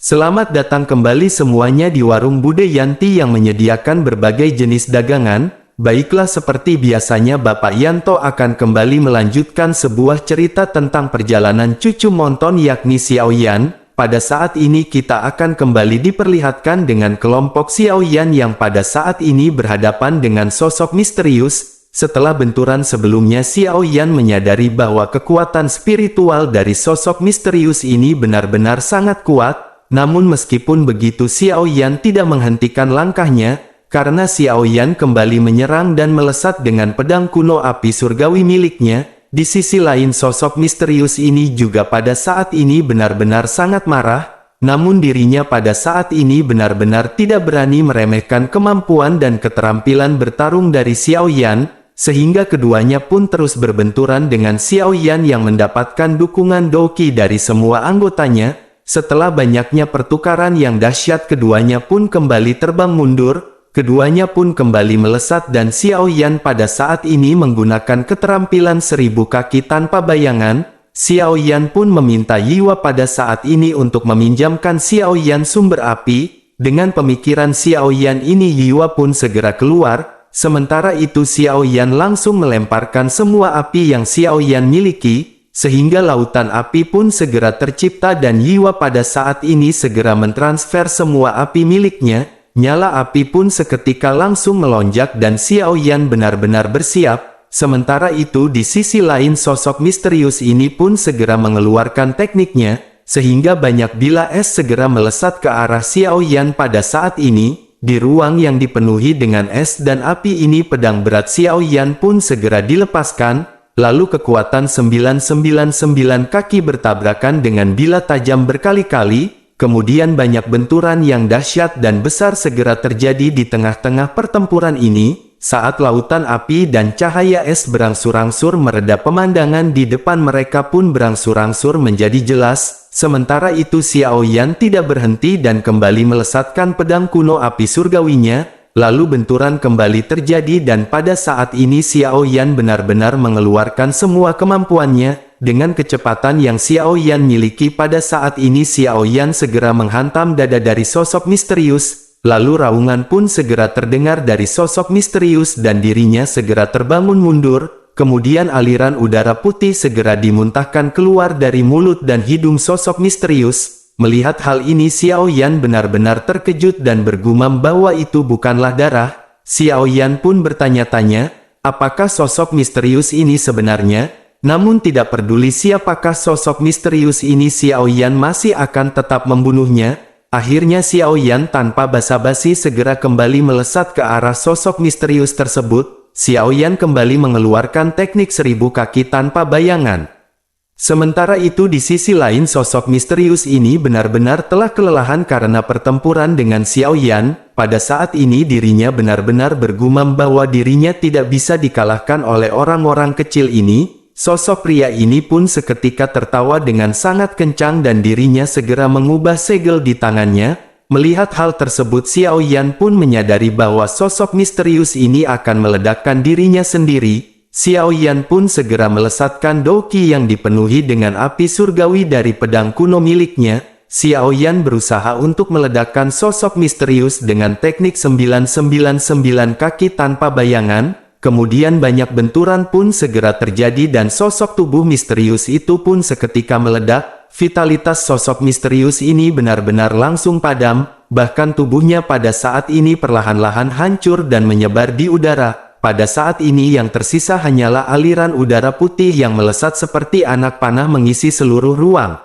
Selamat datang kembali semuanya di Warung Bude Yanti yang menyediakan berbagai jenis dagangan. Baiklah, seperti biasanya Bapak Yanto akan kembali melanjutkan sebuah cerita tentang perjalanan cucu Monton yakni Xiaoyan. Pada saat ini kita akan kembali diperlihatkan dengan kelompok Xiaoyan yang pada saat ini berhadapan dengan sosok misterius. Setelah benturan sebelumnya, Xiaoyan menyadari bahwa kekuatan spiritual dari sosok misterius ini benar-benar sangat kuat. Namun meskipun begitu, Xiaoyan tidak menghentikan langkahnya, karena Xiaoyan kembali menyerang dan melesat dengan pedang kuno api surgawi miliknya. Di sisi lain, sosok misterius ini juga pada saat ini benar-benar sangat marah, namun dirinya pada saat ini benar-benar tidak berani meremehkan kemampuan dan keterampilan bertarung dari Xiaoyan, sehingga keduanya pun terus berbenturan dengan Xiaoyan yang mendapatkan dukungan Doqi dari semua anggotanya. Setelah banyaknya pertukaran yang dahsyat, keduanya pun kembali terbang mundur, keduanya pun kembali melesat dan Xiaoyan pada saat ini menggunakan keterampilan 1000 kaki tanpa bayangan. Xiaoyan pun meminta Yiwa pada saat ini untuk meminjamkan Xiaoyan sumber api. Dengan pemikiran Xiaoyan ini, Yiwa pun segera keluar. Sementara itu Xiaoyan langsung melemparkan semua api yang Xiaoyan miliki, sehingga lautan api pun segera tercipta dan Yiwa pada saat ini segera mentransfer semua api miliknya. Nyala api pun seketika langsung melonjak dan Xiaoyan benar-benar bersiap. Sementara itu di sisi lain, sosok misterius ini pun segera mengeluarkan tekniknya, sehingga banyak bila es segera melesat ke arah Xiaoyan pada saat ini. Di ruang yang dipenuhi dengan es dan api ini, pedang berat Xiaoyan pun segera dilepaskan. Lalu kekuatan 999 kaki bertabrakan dengan bila tajam berkali-kali, kemudian banyak benturan yang dahsyat dan besar segera terjadi di tengah-tengah pertempuran ini. Saat lautan api dan cahaya es berangsur-angsur mereda, pemandangan di depan mereka pun berangsur-angsur menjadi jelas. Sementara itu Xiaoyan tidak berhenti dan kembali melesatkan pedang kuno api surgawinya. Lalu benturan kembali terjadi dan pada saat ini Xiaoyan benar-benar mengeluarkan semua kemampuannya. Dengan kecepatan yang Xiaoyan miliki pada saat ini, Xiaoyan segera menghantam dada dari sosok misterius. Lalu raungan pun segera terdengar dari sosok misterius dan dirinya segera terbangun mundur. Kemudian aliran udara putih segera dimuntahkan keluar dari mulut dan hidung sosok misterius. Melihat hal ini, Xiaoyan benar-benar terkejut dan bergumam bahwa itu bukanlah darah. Xiaoyan pun bertanya-tanya, apakah sosok misterius ini sebenarnya? Namun tidak peduli siapakah sosok misterius ini, Xiaoyan masih akan tetap membunuhnya. Akhirnya Xiaoyan tanpa basa-basi segera kembali melesat ke arah sosok misterius tersebut. Xiaoyan kembali mengeluarkan teknik 1000 kaki tanpa bayangan. Sementara itu di sisi lain, sosok misterius ini benar-benar telah kelelahan karena pertempuran dengan Xiaoyan. Pada saat ini dirinya benar-benar bergumam bahwa dirinya tidak bisa dikalahkan oleh orang-orang kecil ini. Sosok pria ini pun seketika tertawa dengan sangat kencang dan dirinya segera mengubah segel di tangannya. Melihat hal tersebut, Xiaoyan pun menyadari bahwa sosok misterius ini akan meledakkan dirinya sendiri. Xiaoyan pun segera melesatkan Doqi yang dipenuhi dengan api surgawi dari pedang kuno miliknya. Xiaoyan berusaha untuk meledakkan sosok misterius dengan teknik 999 kaki tanpa bayangan. Kemudian banyak benturan pun segera terjadi dan sosok tubuh misterius itu pun seketika meledak. Vitalitas sosok misterius ini benar-benar langsung padam, bahkan tubuhnya pada saat ini perlahan-lahan hancur dan menyebar di udara. Pada saat ini yang tersisa hanyalah aliran udara putih yang melesat seperti anak panah mengisi seluruh ruang.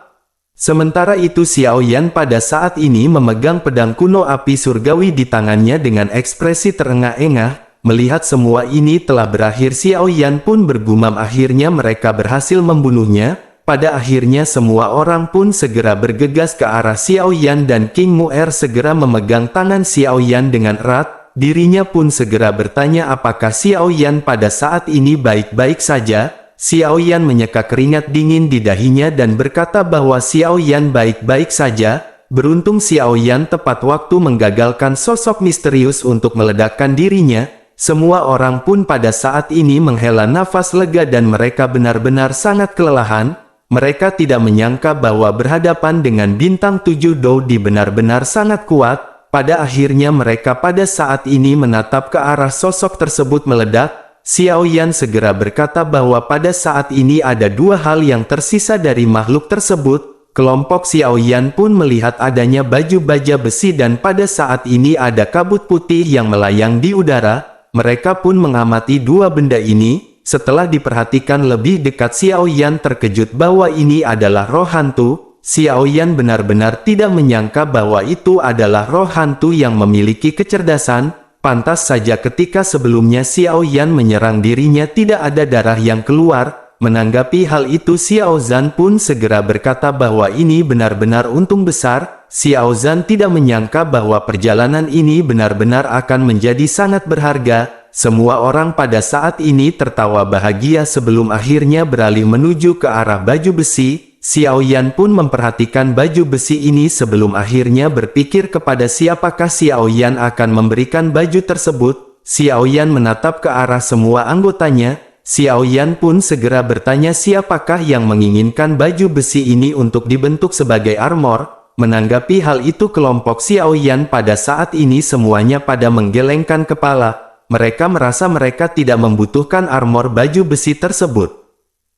Sementara itu Xiaoyan pada saat ini memegang pedang kuno api surgawi di tangannya dengan ekspresi terengah-engah. Melihat semua ini telah berakhir, Xiaoyan pun bergumam, akhirnya mereka berhasil membunuhnya. Pada akhirnya semua orang pun segera bergegas ke arah Xiaoyan dan King Mu'er segera memegang tangan Xiaoyan dengan erat. Dirinya pun segera bertanya apakah Xiaoyan pada saat ini baik-baik saja. Xiaoyan menyeka keringat dingin di dahinya dan berkata bahwa Xiaoyan baik-baik saja. Beruntung Xiaoyan tepat waktu menggagalkan sosok misterius untuk meledakkan dirinya. Semua orang pun pada saat ini menghela nafas lega dan mereka benar-benar sangat kelelahan. Mereka tidak menyangka bahwa berhadapan dengan bintang 7 Dodi benar-benar sangat kuat. Pada akhirnya mereka pada saat ini menatap ke arah sosok tersebut meledak. Xiao Yan segera berkata bahwa pada saat ini ada dua hal yang tersisa dari makhluk tersebut. Kelompok Xiao Yan pun melihat adanya baju baja besi dan pada saat ini ada kabut putih yang melayang di udara. Mereka pun mengamati dua benda ini. Setelah diperhatikan lebih dekat, Xiao Yan terkejut bahwa ini adalah roh hantu. Xiao Yan benar-benar tidak menyangka bahwa itu adalah roh hantu yang memiliki kecerdasan. Pantas saja ketika sebelumnya Xiao Yan menyerang dirinya tidak ada darah yang keluar. Menanggapi hal itu, Xiao Zhan pun segera berkata bahwa ini benar-benar untung besar. Xiao Zhan tidak menyangka bahwa perjalanan ini benar-benar akan menjadi sangat berharga. Semua orang pada saat ini tertawa bahagia sebelum akhirnya beralih menuju ke arah baju besi. Xiao Yan pun memperhatikan baju besi ini sebelum akhirnya berpikir kepada siapakah Xiao Yan akan memberikan baju tersebut. Xiao Yan menatap ke arah semua anggotanya. Xiao Yan pun segera bertanya siapakah yang menginginkan baju besi ini untuk dibentuk sebagai armor. Menanggapi hal itu, kelompok Xiao Yan pada saat ini semuanya pada menggelengkan kepala. Mereka merasa mereka tidak membutuhkan armor baju besi tersebut.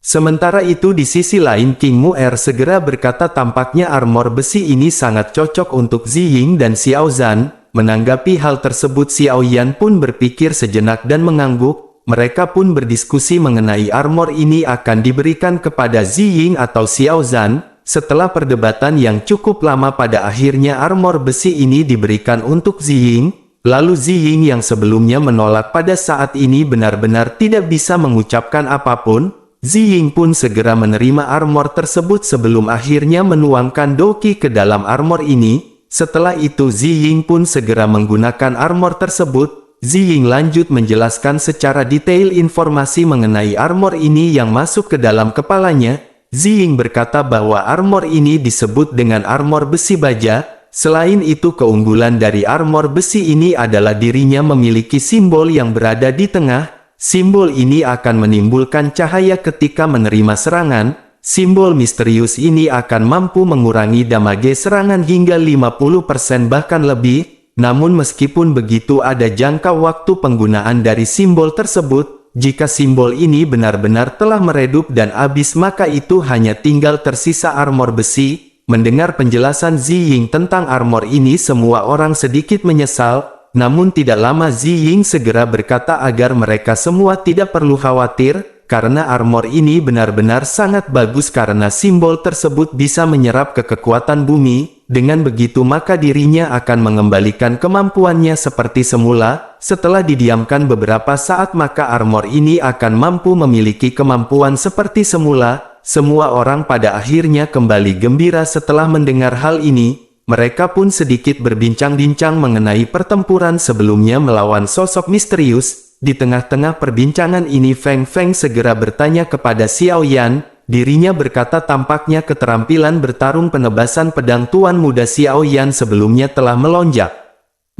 Sementara itu di sisi lain, King Mu'er segera berkata tampaknya armor besi ini sangat cocok untuk Ziying dan Xiao Zhan. Menanggapi hal tersebut, Xiao Yan pun berpikir sejenak dan mengangguk. Mereka pun berdiskusi mengenai armor ini akan diberikan kepada Ziying atau Xiao Zhan. Setelah perdebatan yang cukup lama, pada akhirnya armor besi ini diberikan untuk Ziying. Lalu Ziying yang sebelumnya menolak pada saat ini benar-benar tidak bisa mengucapkan apapun. Ziying pun segera menerima armor tersebut sebelum akhirnya menuangkan Doqi ke dalam armor ini. Setelah itu Ziying pun segera menggunakan armor tersebut. Ziying lanjut menjelaskan secara detail informasi mengenai armor ini yang masuk ke dalam kepalanya. Ziying berkata bahwa armor ini disebut dengan armor besi baja. Selain itu, keunggulan dari armor besi ini adalah dirinya memiliki simbol yang berada di tengah. Simbol ini akan menimbulkan cahaya ketika menerima serangan. Simbol misterius ini akan mampu mengurangi damage serangan hingga 50% bahkan lebih. Namun meskipun begitu, ada jangka waktu penggunaan dari simbol tersebut. Jika simbol ini benar-benar telah meredup dan habis, maka itu hanya tinggal tersisa armor besi. Mendengar penjelasan Ziying tentang armor ini, semua orang sedikit menyesal. Namun tidak lama Ziying segera berkata agar mereka semua tidak perlu khawatir, karena armor ini benar-benar sangat bagus karena simbol tersebut bisa menyerap ke kekuatan bumi. Dengan begitu maka dirinya akan mengembalikan kemampuannya seperti semula. Setelah didiamkan beberapa saat, maka armor ini akan mampu memiliki kemampuan seperti semula. Semua orang pada akhirnya kembali gembira setelah mendengar hal ini. Mereka pun sedikit berbincang-bincang mengenai pertempuran sebelumnya melawan sosok misterius. Di tengah-tengah perbincangan ini, Feng Feng segera bertanya kepada Xiao Yan. Dirinya berkata tampaknya keterampilan bertarung penebasan pedang Tuan Muda Xiao Yan sebelumnya telah melonjak.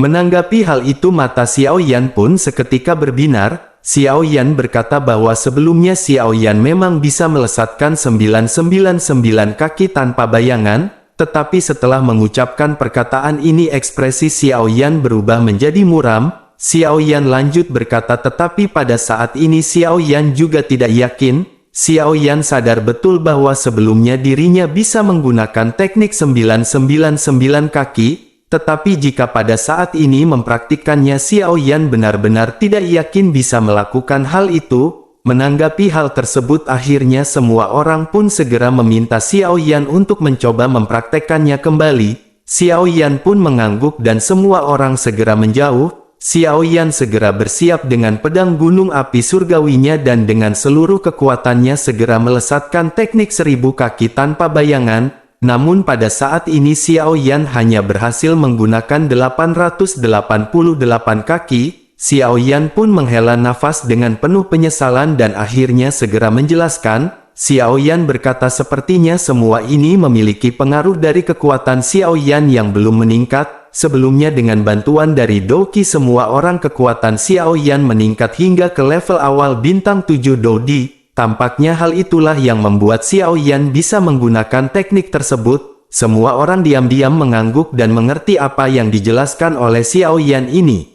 Menanggapi hal itu, mata Xiao Yan pun seketika berbinar. Xiao Yan berkata bahwa sebelumnya Xiao Yan memang bisa melesatkan 999 kaki tanpa bayangan. Tetapi setelah mengucapkan perkataan ini, ekspresi Xiao Yan berubah menjadi muram. Xiao Yan lanjut berkata, tetapi pada saat ini Xiao Yan juga tidak yakin. Xiao Yan sadar betul bahwa sebelumnya dirinya bisa menggunakan teknik 999 kaki. Tetapi jika pada saat ini mempraktikkannya, Xiao Yan benar-benar tidak yakin bisa melakukan hal itu. Menanggapi hal tersebut, akhirnya semua orang pun segera meminta Xiao Yan untuk mencoba mempraktekkannya kembali. Xiao Yan pun mengangguk dan semua orang segera menjauh. Xiao Yan segera bersiap dengan pedang gunung api surgawinya dan dengan seluruh kekuatannya segera melesatkan teknik 1000 kaki tanpa bayangan. Namun pada saat ini Xiao Yan hanya berhasil menggunakan 888 kaki. Xiao Yan pun menghela nafas dengan penuh penyesalan dan akhirnya segera menjelaskan. Xiao Yan berkata sepertinya semua ini memiliki pengaruh dari kekuatan Xiao Yan yang belum meningkat. Sebelumnya dengan bantuan dari Doqi, semua orang kekuatan Xiao Yan meningkat hingga ke level awal bintang 7 Dodi. tampaknya hal itulah yang membuat Xiao Yan bisa menggunakan teknik tersebut. Semua orang diam-diam mengangguk dan mengerti apa yang dijelaskan oleh Xiao Yan ini.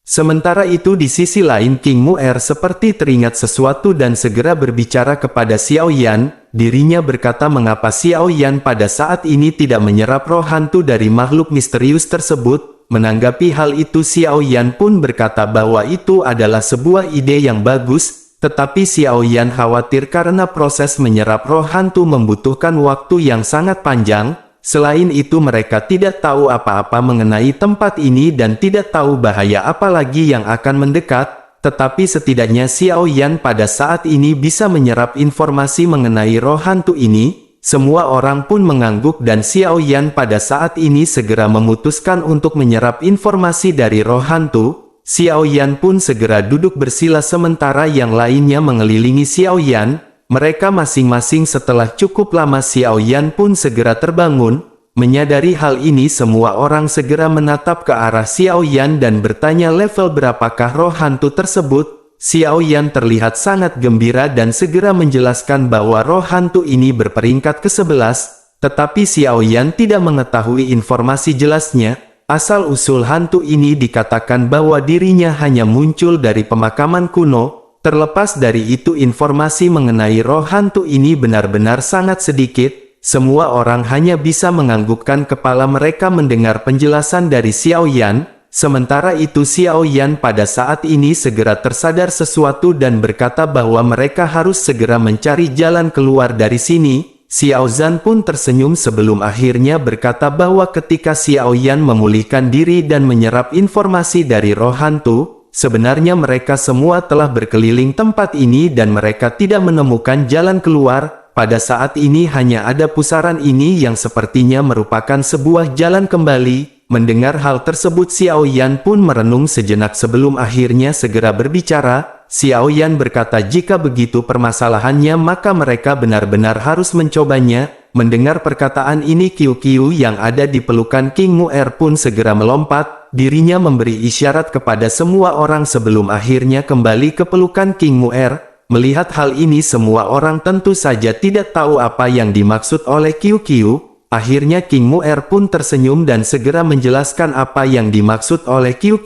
Sementara itu di sisi lain King Mu'er seperti teringat sesuatu dan segera berbicara kepada Xiao Yan. Dirinya berkata mengapa Xiao Yan pada saat ini tidak menyerap roh hantu dari makhluk misterius tersebut. Menanggapi hal itu Xiao Yan pun berkata bahwa itu adalah sebuah ide yang bagus. Tetapi Xiao Yan khawatir karena proses menyerap roh hantu membutuhkan waktu yang sangat panjang. Selain itu mereka tidak tahu apa-apa mengenai tempat ini dan tidak tahu bahaya apa lagi yang akan mendekat, tetapi setidaknya Xiao Yan pada saat ini bisa menyerap informasi mengenai roh hantu ini. Semua orang pun mengangguk dan Xiao Yan pada saat ini segera memutuskan untuk menyerap informasi dari roh hantu. Xiao Yan pun segera duduk bersila sementara yang lainnya mengelilingi Xiao Yan. Mereka masing-masing setelah cukup lama Xiao Yan pun segera terbangun. Menyadari hal ini semua orang segera menatap ke arah Xiao Yan dan bertanya level berapakah roh hantu tersebut. Xiao Yan terlihat sangat gembira dan segera menjelaskan bahwa roh hantu ini berperingkat ke-11. Tetapi Xiao Yan tidak mengetahui informasi jelasnya. Asal-usul hantu ini dikatakan bahwa dirinya hanya muncul dari pemakaman kuno. Terlepas dari itu informasi mengenai roh hantu ini benar-benar sangat sedikit. Semua orang hanya bisa menganggukkan kepala mereka mendengar penjelasan dari Xiao Yan. Sementara itu Xiao Yan pada saat ini segera tersadar sesuatu dan berkata bahwa mereka harus segera mencari jalan keluar dari sini. Xiao Zhan pun tersenyum sebelum akhirnya berkata bahwa ketika Xiao Yan memulihkan diri dan menyerap informasi dari roh hantu, sebenarnya mereka semua telah berkeliling tempat ini dan mereka tidak menemukan jalan keluar. Pada saat ini hanya ada pusaran ini yang sepertinya merupakan sebuah jalan kembali. Mendengar hal tersebut Xiao Yan pun merenung sejenak sebelum akhirnya segera berbicara. Xiao Yan berkata jika begitu permasalahannya maka mereka benar-benar harus mencobanya. Mendengar perkataan ini Qiu yang ada di pelukan King Mu'er pun segera melompat. Dirinya memberi isyarat kepada semua orang sebelum akhirnya kembali ke pelukan King Mu'er. Melihat hal ini semua orang tentu saja tidak tahu apa yang dimaksud oleh Qiu. Akhirnya King Mu'er pun tersenyum dan segera menjelaskan apa yang dimaksud oleh Qiu.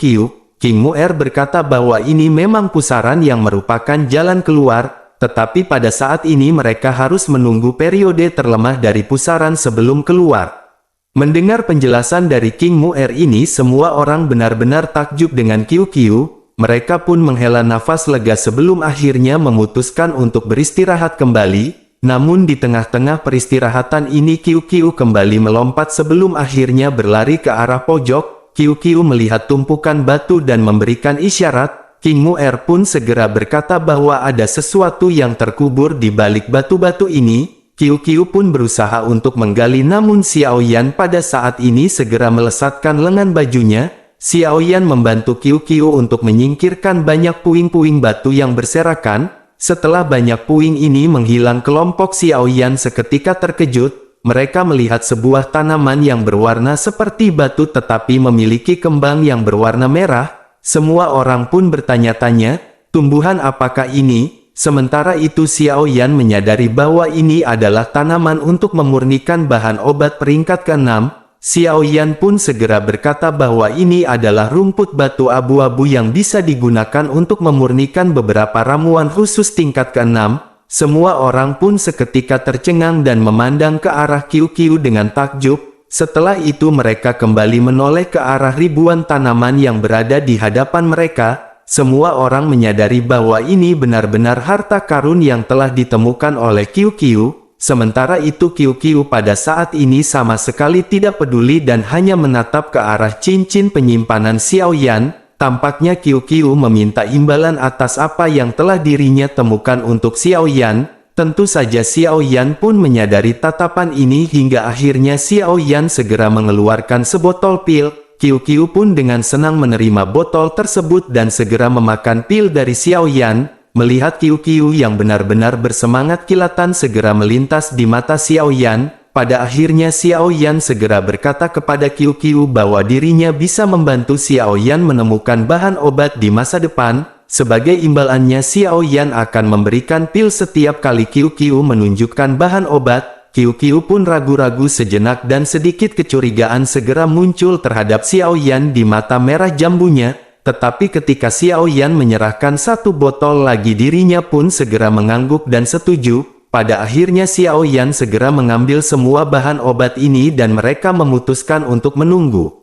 King Mu'er berkata bahwa ini memang pusaran yang merupakan jalan keluar, tetapi pada saat ini mereka harus menunggu periode terlemah dari pusaran sebelum keluar. Mendengar penjelasan dari King Mu'er ini semua orang benar-benar takjub dengan Qiu. Mereka pun menghela nafas lega sebelum akhirnya memutuskan untuk beristirahat kembali. Namun di tengah-tengah peristirahatan ini Qiu kembali melompat sebelum akhirnya berlari ke arah pojok. Qiu melihat tumpukan batu dan memberikan isyarat. King Mu'er pun segera berkata bahwa ada sesuatu yang terkubur di balik batu-batu ini. Qiu pun berusaha untuk menggali namun Xiao Yan pada saat ini segera melesatkan lengan bajunya. Xiao Yan membantu Qiu untuk menyingkirkan banyak puing-puing batu yang berserakan. Setelah banyak puing ini menghilang kelompok Xiao Yan seketika terkejut. Mereka melihat sebuah tanaman yang berwarna seperti batu tetapi memiliki kembang yang berwarna merah. Semua orang pun bertanya-tanya, tumbuhan apakah ini? Sementara itu Xiao Yan menyadari bahwa ini adalah tanaman untuk memurnikan bahan obat peringkat ke-6. Xiao Yan pun segera berkata bahwa ini adalah rumput batu abu-abu yang bisa digunakan untuk memurnikan beberapa ramuan khusus tingkat ke-6. Semua orang pun seketika tercengang dan memandang ke arah Qiu dengan takjub. Setelah itu mereka kembali menoleh ke arah ribuan tanaman yang berada di hadapan mereka. Semua orang menyadari bahwa ini benar-benar harta karun yang telah ditemukan oleh Qiu. Sementara itu Qiu pada saat ini sama sekali tidak peduli dan hanya menatap ke arah cincin penyimpanan Xiao Yan. Tampaknya Qiu meminta imbalan atas apa yang telah dirinya temukan untuk Xiao Yan. Tentu saja Xiao Yan pun menyadari tatapan ini hingga akhirnya Xiao Yan segera mengeluarkan sebotol pil. Qiu pun dengan senang menerima botol tersebut dan segera memakan pil dari Xiao Yan. Melihat Qiu yang benar-benar bersemangat kilatan segera melintas di mata Xiao Yan. Pada akhirnya Xiao Yan segera berkata kepada Qiu bahwa dirinya bisa membantu Xiao Yan menemukan bahan obat di masa depan. Sebagai imbalannya Xiao Yan akan memberikan pil setiap kali Qiu Qiu menunjukkan bahan obat. Qiu Qiu pun ragu-ragu sejenak dan sedikit kecurigaan segera muncul terhadap Xiao Yan di mata merah jambunya. Tetapi ketika Xiao Yan menyerahkan satu botol lagi dirinya pun segera mengangguk dan setuju. Pada akhirnya Xiao Yan segera mengambil semua bahan obat ini dan mereka memutuskan untuk menunggu.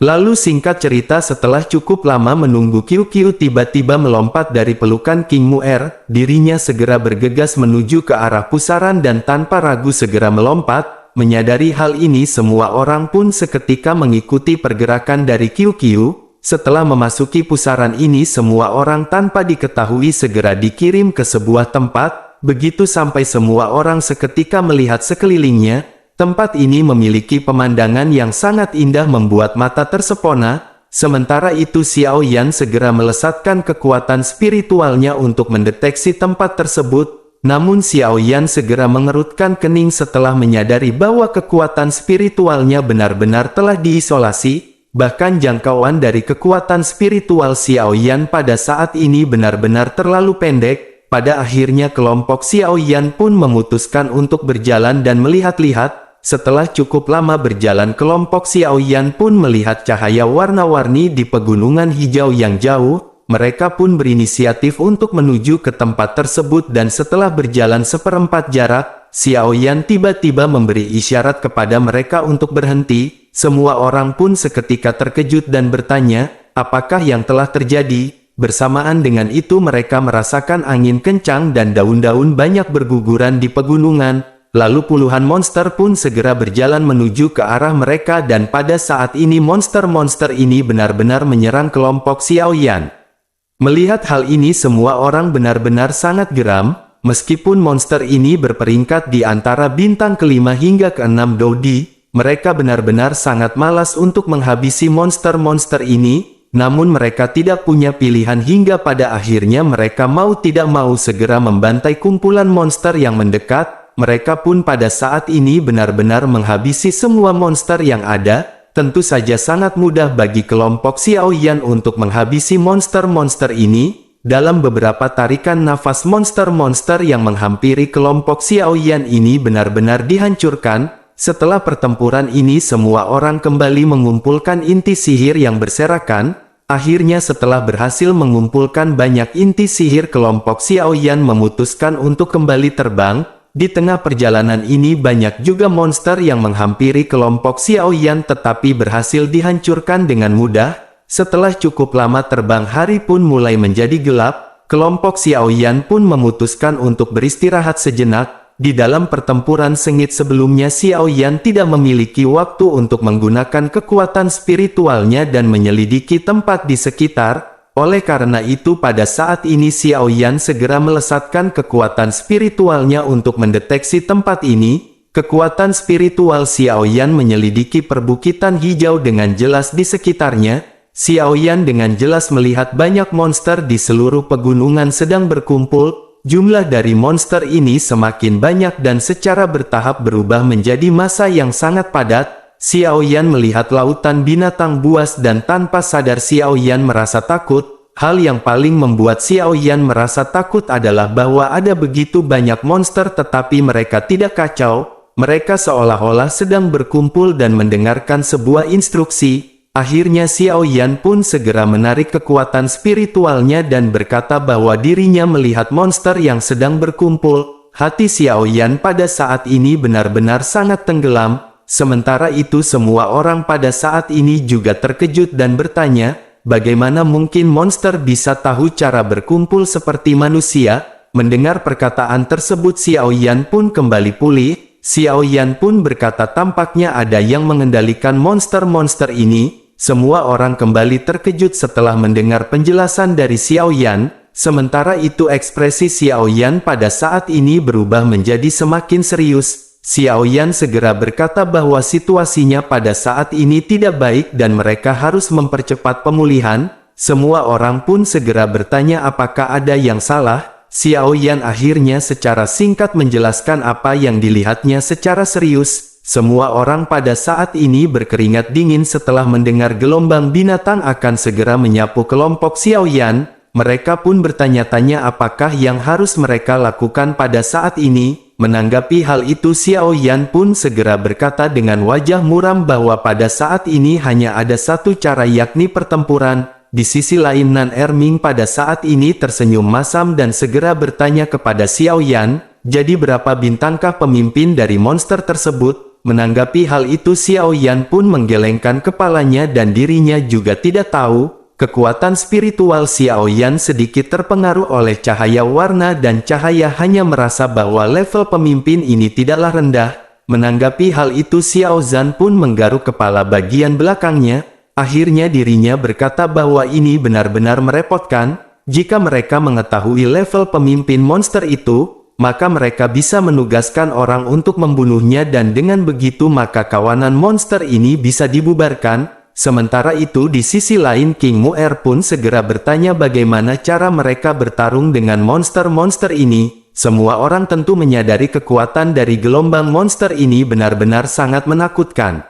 Lalu singkat cerita setelah cukup lama menunggu Qiu Qiu tiba-tiba melompat dari pelukan King Mu'er. Dirinya segera bergegas menuju ke arah pusaran dan tanpa ragu segera melompat. Menyadari hal ini semua orang pun seketika mengikuti pergerakan dari Qiu Qiu. Setelah memasuki pusaran ini semua orang tanpa diketahui segera dikirim ke sebuah tempat, begitu sampai semua orang seketika melihat sekelilingnya, tempat ini memiliki pemandangan yang sangat indah membuat mata tersepona, sementara itu Xiao Yan segera melesatkan kekuatan spiritualnya untuk mendeteksi tempat tersebut, namun Xiao Yan segera mengerutkan kening setelah menyadari bahwa kekuatan spiritualnya benar-benar telah diisolasi. Bahkan jangkauan dari kekuatan spiritual Xiao Yan pada saat ini benar-benar terlalu pendek. Pada akhirnya kelompok Xiao Yan pun memutuskan untuk berjalan dan melihat-lihat. Setelah cukup lama berjalan kelompok Xiao Yan pun melihat cahaya warna-warni di pegunungan hijau yang jauh. Mereka pun berinisiatif untuk menuju ke tempat tersebut dan setelah berjalan seperempat jarak, Xiao Yan tiba-tiba memberi isyarat kepada mereka untuk berhenti. Semua orang pun seketika terkejut dan bertanya, apakah yang telah terjadi? Bersamaan dengan itu mereka merasakan angin kencang dan daun-daun banyak berguguran di pegunungan. Lalu puluhan monster pun segera berjalan menuju ke arah mereka dan pada saat ini monster-monster ini benar-benar menyerang kelompok Xiao Yan. Melihat hal ini semua orang benar-benar sangat geram, meskipun monster ini berperingkat di antara bintang kelima hingga keenam Dodi. Mereka benar-benar sangat malas untuk menghabisi monster-monster ini, namun mereka tidak punya pilihan hingga pada akhirnya mereka mau tidak mau segera membantai kumpulan monster yang mendekat. Mereka pun pada saat ini benar-benar menghabisi semua monster yang ada. Tentu saja sangat mudah bagi kelompok Xiao Yan untuk menghabisi monster-monster ini. Dalam beberapa tarikan nafas monster-monster yang menghampiri kelompok Xiao Yan ini benar-benar dihancurkan. Setelah pertempuran ini semua orang kembali mengumpulkan inti sihir yang berserakan. Akhirnya setelah berhasil mengumpulkan banyak inti sihir kelompok Xiao Yan memutuskan untuk kembali terbang. Di tengah perjalanan ini banyak juga monster yang menghampiri kelompok Xiao Yan tetapi berhasil dihancurkan dengan mudah. Setelah cukup lama terbang hari pun mulai menjadi gelap. Kelompok Xiao Yan pun memutuskan untuk beristirahat sejenak. Di dalam pertempuran sengit sebelumnya Xiao Yan tidak memiliki waktu untuk menggunakan kekuatan spiritualnya dan menyelidiki tempat di sekitar. Oleh karena itu pada saat ini Xiao Yan segera melesatkan kekuatan spiritualnya untuk mendeteksi tempat ini. Kekuatan spiritual Xiao Yan menyelidiki perbukitan hijau dengan jelas di sekitarnya. Xiao Yan dengan jelas melihat banyak monster di seluruh pegunungan sedang berkumpul. Jumlah dari monster ini semakin banyak dan secara bertahap berubah menjadi massa yang sangat padat. Xiao Yan melihat lautan binatang buas dan tanpa sadar Xiao Yan merasa takut. Hal yang paling membuat Xiao Yan merasa takut adalah bahwa ada begitu banyak monster tetapi mereka tidak kacau. Mereka seolah-olah sedang berkumpul dan mendengarkan sebuah instruksi. Akhirnya Xiao Yan pun segera menarik kekuatan spiritualnya dan berkata bahwa dirinya melihat monster yang sedang berkumpul. Hati Xiao Yan pada saat ini benar-benar sangat tenggelam. Sementara itu semua orang pada saat ini juga terkejut dan bertanya, bagaimana mungkin monster bisa tahu cara berkumpul seperti manusia? Mendengar perkataan tersebut Xiao Yan pun kembali pulih. Xiao Yan pun berkata tampaknya ada yang mengendalikan monster-monster ini. Semua orang kembali terkejut setelah mendengar penjelasan dari Xiao Yan. Sementara itu ekspresi Xiao Yan pada saat ini berubah menjadi semakin serius. Xiao Yan segera berkata bahwa situasinya pada saat ini tidak baik dan mereka harus mempercepat pemulihan. Semua orang pun segera bertanya apakah ada yang salah. Xiao Yan akhirnya secara singkat menjelaskan apa yang dilihatnya secara serius. Semua orang pada saat ini berkeringat dingin setelah mendengar gelombang binatang akan segera menyapu kelompok Xiao Yan. mereka pun bertanya-tanya apakah yang harus mereka lakukan pada saat ini. Menanggapi hal itu, Xiao Yan pun segera berkata dengan wajah muram bahwa pada saat ini hanya ada satu cara, yakni pertempuran. Di sisi lain, Nan Erming pada saat ini tersenyum masam dan segera bertanya kepada Xiao Yan, jadi berapa bintangkah pemimpin dari monster tersebut? Menanggapi hal itu, Xiao Yan pun menggelengkan kepalanya dan dirinya juga tidak tahu. Kekuatan spiritual Xiao Yan sedikit terpengaruh oleh cahaya warna dan cahaya hanya merasa bahwa level pemimpin ini tidaklah rendah. Menanggapi hal itu, Xiao Zhan pun menggaruk kepala bagian belakangnya. Akhirnya dirinya berkata bahwa ini benar-benar merepotkan. Jika mereka mengetahui level pemimpin monster itu, maka mereka bisa menugaskan orang untuk membunuhnya dan dengan begitu maka kawanan monster ini bisa dibubarkan. Sementara itu di sisi lain, King Mu'er pun segera bertanya bagaimana cara mereka bertarung dengan monster-monster ini. Semua orang tentu menyadari kekuatan dari gelombang monster ini benar-benar sangat menakutkan.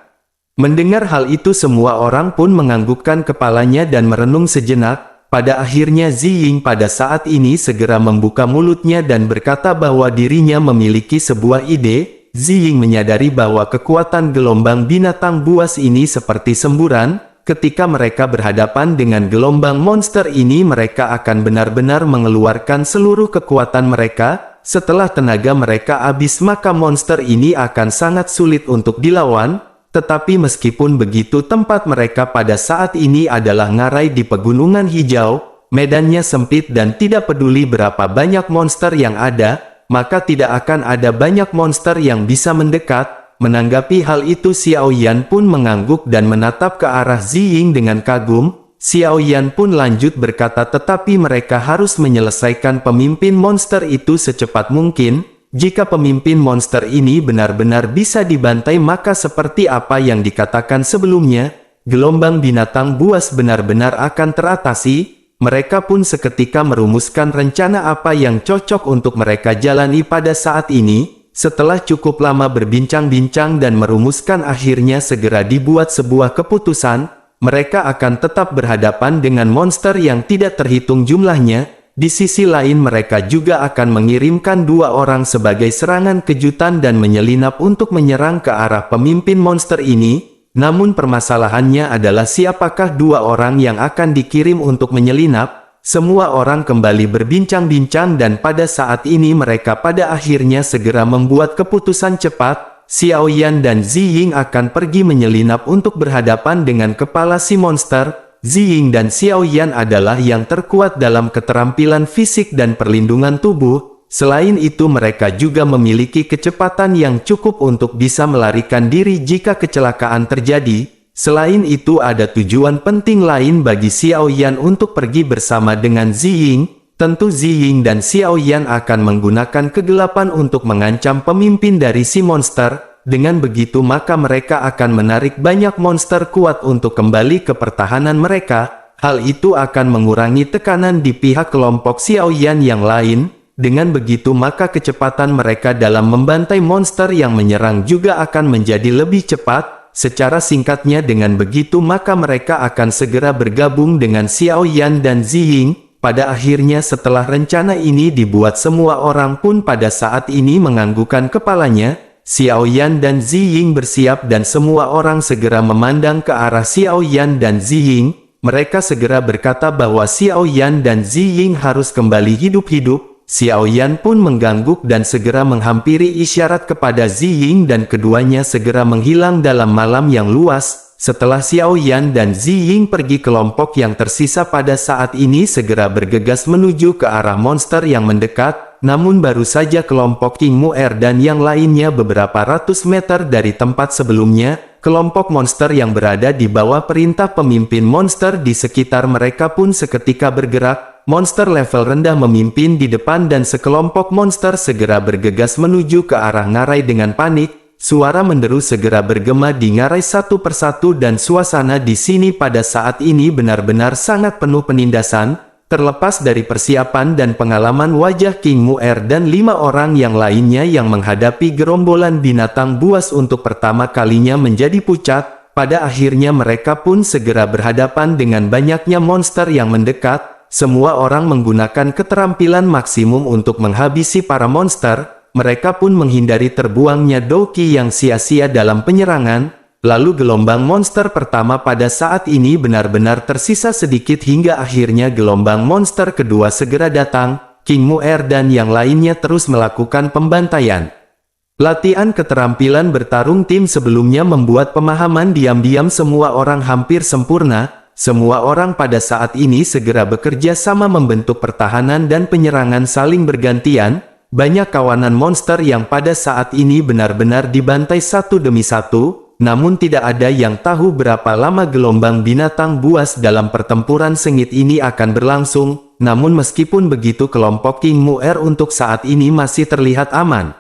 Mendengar hal itu, semua orang pun menganggukkan kepalanya dan merenung sejenak. Pada akhirnya Ziying pada saat ini segera membuka mulutnya dan berkata bahwa dirinya memiliki sebuah ide. Ziying menyadari bahwa kekuatan gelombang binatang buas ini seperti semburan. Ketika mereka berhadapan dengan gelombang monster ini, mereka akan benar-benar mengeluarkan seluruh kekuatan mereka. Setelah tenaga mereka habis, maka monster ini akan sangat sulit untuk dilawan. Tetapi meskipun begitu, tempat mereka pada saat ini adalah ngarai di pegunungan hijau. Medannya sempit dan tidak peduli berapa banyak monster yang ada, maka tidak akan ada banyak monster yang bisa mendekat. Menanggapi hal itu, Xiao Yan pun mengangguk dan menatap ke arah Ziying dengan kagum. Xiao Yan pun lanjut berkata, tetapi mereka harus menyelesaikan pemimpin monster itu secepat mungkin. Jika pemimpin monster ini benar-benar bisa dibantai, maka seperti apa yang dikatakan sebelumnya, gelombang binatang buas benar-benar akan teratasi. Mereka pun seketika merumuskan rencana apa yang cocok untuk mereka jalani pada saat ini. Setelah cukup lama berbincang-bincang dan merumuskan, akhirnya segera dibuat sebuah keputusan. Mereka akan tetap berhadapan dengan monster yang tidak terhitung jumlahnya. Di sisi lain, mereka juga akan mengirimkan 2 orang sebagai serangan kejutan dan menyelinap untuk menyerang ke arah pemimpin monster ini. Namun permasalahannya adalah siapakah 2 orang yang akan dikirim untuk menyelinap. Semua orang kembali berbincang-bincang dan pada saat ini mereka pada akhirnya segera membuat keputusan cepat. Xiao Yan dan Ziying akan pergi menyelinap untuk berhadapan dengan kepala si monster. Ziying dan Xiao Yan adalah yang terkuat dalam keterampilan fisik dan perlindungan tubuh. Selain itu, mereka juga memiliki kecepatan yang cukup untuk bisa melarikan diri jika kecelakaan terjadi. Selain itu, ada tujuan penting lain bagi Xiao Yan untuk pergi bersama dengan Ziying. Tentu Ziying dan Xiao Yan akan menggunakan kegelapan untuk mengancam pemimpin dari si monster. Dengan begitu, maka mereka akan menarik banyak monster kuat untuk kembali ke pertahanan mereka. Hal itu akan mengurangi tekanan di pihak kelompok Xiao Yan yang lain. Dengan begitu, maka kecepatan mereka dalam membantai monster yang menyerang juga akan menjadi lebih cepat. Secara singkatnya, dengan begitu maka mereka akan segera bergabung dengan Xiao Yan dan Ziying. Pada akhirnya, setelah rencana ini dibuat, semua orang pun pada saat ini menganggukkan kepalanya. Xiao Yan dan Ziying bersiap dan semua orang segera memandang ke arah Xiao Yan dan Ziying. Mereka segera berkata bahwa Xiao Yan dan Ziying harus kembali hidup-hidup. Xiao Yan pun mengangguk dan segera menghampiri isyarat kepada Ziying dan keduanya segera menghilang dalam malam yang luas. Setelah Xiao Yan dan Ziying pergi, kelompok yang tersisa pada saat ini segera bergegas menuju ke arah monster yang mendekat. Namun baru saja kelompok King Mu'er dan yang lainnya beberapa ratus meter dari tempat sebelumnya, kelompok monster yang berada di bawah perintah pemimpin monster di sekitar mereka pun seketika bergerak. Monster level rendah memimpin di depan dan sekelompok monster segera bergegas menuju ke arah ngarai dengan panik. Suara menderu segera bergema di ngarai satu persatu dan suasana di sini pada saat ini benar-benar sangat penuh penindasan. Terlepas dari persiapan dan pengalaman wajah King Mu'er dan 5 orang yang lainnya yang menghadapi gerombolan binatang buas untuk pertama kalinya menjadi pucat, pada akhirnya mereka pun segera berhadapan dengan banyaknya monster yang mendekat. semua orang menggunakan keterampilan maksimum untuk menghabisi para monster. Mereka pun menghindari terbuangnya Douki yang sia-sia dalam penyerangan. Lalu gelombang monster pertama pada saat ini benar-benar tersisa sedikit hingga akhirnya gelombang monster kedua segera datang. King Mu'er dan yang lainnya terus melakukan pembantaian. Latihan keterampilan bertarung tim sebelumnya membuat pemahaman diam-diam semua orang hampir sempurna. Semua orang pada saat ini segera bekerja sama membentuk pertahanan dan penyerangan saling bergantian. Banyak kawanan monster yang pada saat ini benar-benar dibantai satu demi satu, namun tidak ada yang tahu berapa lama gelombang binatang buas dalam pertempuran sengit ini akan berlangsung. Namun meskipun begitu kelompok King Mu'er untuk saat ini masih terlihat aman.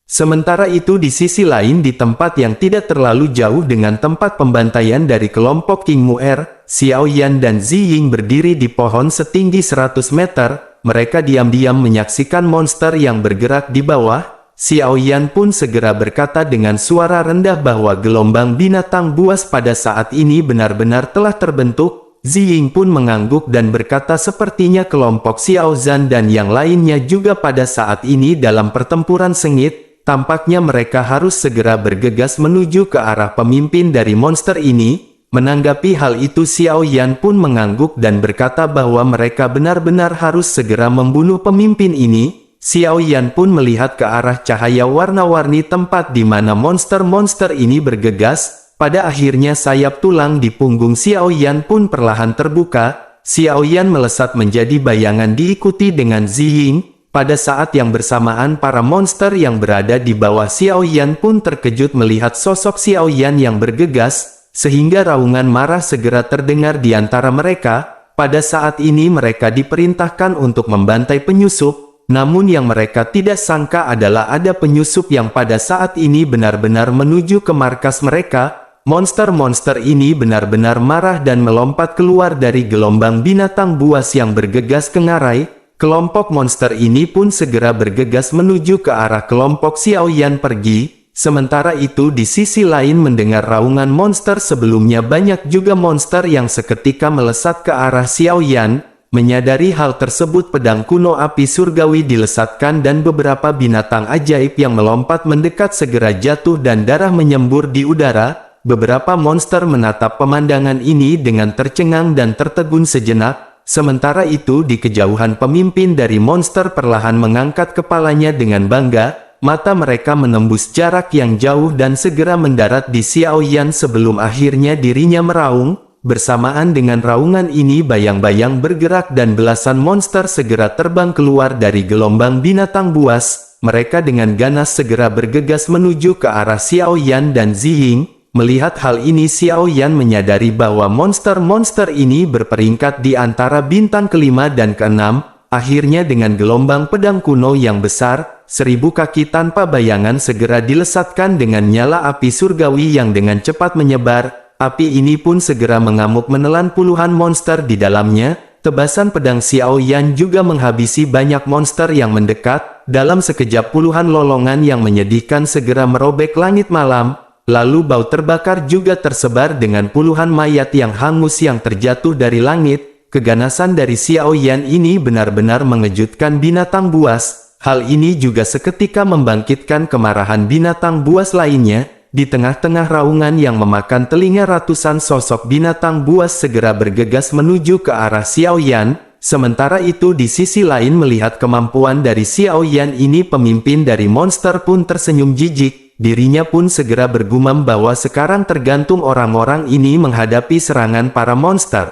Sementara itu di sisi lain di tempat yang tidak terlalu jauh dengan tempat pembantaian dari kelompok King Mu'er, Xiao Yan dan Zi Ying berdiri di pohon setinggi 100 meter, mereka diam-diam menyaksikan monster yang bergerak di bawah. Xiao Yan pun segera berkata dengan suara rendah bahwa gelombang binatang buas pada saat ini benar-benar telah terbentuk. Zi Ying pun mengangguk dan berkata sepertinya kelompok Xiao Zhan dan yang lainnya juga pada saat ini dalam pertempuran sengit. Tampaknya mereka harus segera bergegas menuju ke arah pemimpin dari monster ini. Menanggapi hal itu Xiao Yan pun mengangguk dan berkata bahwa mereka benar-benar harus segera membunuh pemimpin ini. Xiao Yan pun melihat ke arah cahaya warna-warni tempat di mana monster-monster ini bergegas. Pada akhirnya sayap tulang di punggung Xiao Yan pun perlahan terbuka. Xiao Yan melesat menjadi bayangan diikuti dengan Zi Ying. Pada saat yang bersamaan para monster yang berada di bawah Xiao Yan pun terkejut melihat sosok Xiao Yan yang bergegas, sehingga raungan marah segera terdengar di antara mereka. Pada saat ini mereka diperintahkan untuk membantai penyusup, namun yang mereka tidak sangka adalah ada penyusup yang pada saat ini benar-benar menuju ke markas mereka. Monster-monster ini benar-benar marah dan melompat keluar dari gelombang binatang buas yang bergegas ke ngarai. Kelompok monster ini pun segera bergegas menuju ke arah kelompok Xiao Yan pergi. Sementara itu di sisi lain mendengar raungan monster sebelumnya banyak juga monster yang seketika melesat ke arah Xiao Yan. Menyadari hal tersebut pedang kuno api surgawi dilesatkan dan beberapa binatang ajaib yang melompat mendekat segera jatuh dan darah menyembur di udara. Beberapa monster menatap pemandangan ini dengan tercengang dan tertegun sejenak. Sementara itu di kejauhan pemimpin dari monster perlahan mengangkat kepalanya dengan bangga, mata mereka menembus jarak yang jauh dan segera mendarat di Xiao Yan sebelum akhirnya dirinya meraung. Bersamaan dengan raungan ini bayang-bayang bergerak dan belasan monster segera terbang keluar dari gelombang binatang buas. Mereka dengan ganas segera bergegas menuju ke arah Xiao Yan dan Zi Ying. Melihat hal ini Xiao Yan menyadari bahwa monster-monster ini berperingkat di antara bintang kelima dan keenam. Akhirnya dengan gelombang pedang kuno yang besar, 1000 kaki tanpa bayangan segera dilesatkan dengan nyala api surgawi yang dengan cepat menyebar. Api ini pun segera mengamuk menelan puluhan monster di dalamnya. Tebasan pedang Xiao Yan juga menghabisi banyak monster yang mendekat. Dalam sekejap puluhan lolongan yang menyedihkan segera merobek langit malam. Lalu bau terbakar juga tersebar dengan puluhan mayat yang hangus yang terjatuh dari langit. Keganasan dari Xiao Yan ini benar-benar mengejutkan binatang buas. Hal ini juga seketika membangkitkan kemarahan binatang buas lainnya. Di tengah-tengah raungan yang memakan telinga ratusan sosok binatang buas segera bergegas menuju ke arah Xiao Yan. Sementara itu di sisi lain melihat kemampuan dari Xiao Yan ini pemimpin dari monster pun tersenyum jijik. Dirinya pun segera bergumam bahwa sekarang tergantung orang-orang ini menghadapi serangan para monster.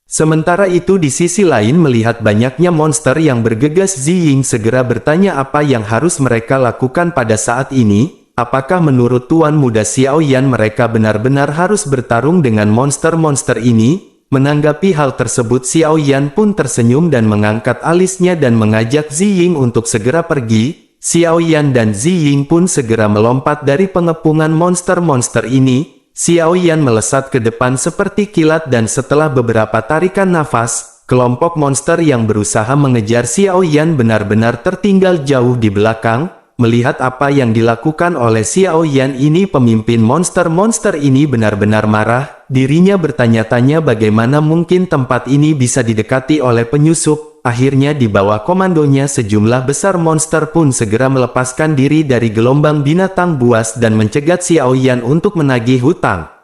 Sementara itu di sisi lain melihat banyaknya monster yang bergegas Zi Ying segera bertanya apa yang harus mereka lakukan pada saat ini. Apakah menurut Tuan Muda Xiao Yan mereka benar-benar harus bertarung dengan monster-monster ini? Menanggapi hal tersebut Xiao Yan pun tersenyum dan mengangkat alisnya dan mengajak Zi Ying untuk segera pergi. Xiao Yan dan Zi Ying pun segera melompat dari pengepungan monster-monster ini. Xiao Yan melesat ke depan seperti kilat dan setelah beberapa tarikan nafas, kelompok monster yang berusaha mengejar Xiao Yan benar-benar tertinggal jauh di belakang. Melihat apa yang dilakukan oleh Xiao Yan ini, pemimpin monster-monster ini benar-benar marah. Dirinya bertanya-tanya bagaimana mungkin tempat ini bisa didekati oleh penyusup. Akhirnya di bawah komandonya sejumlah besar monster pun segera melepaskan diri dari gelombang binatang buas dan mencegat Xiao Yan untuk menagih hutang.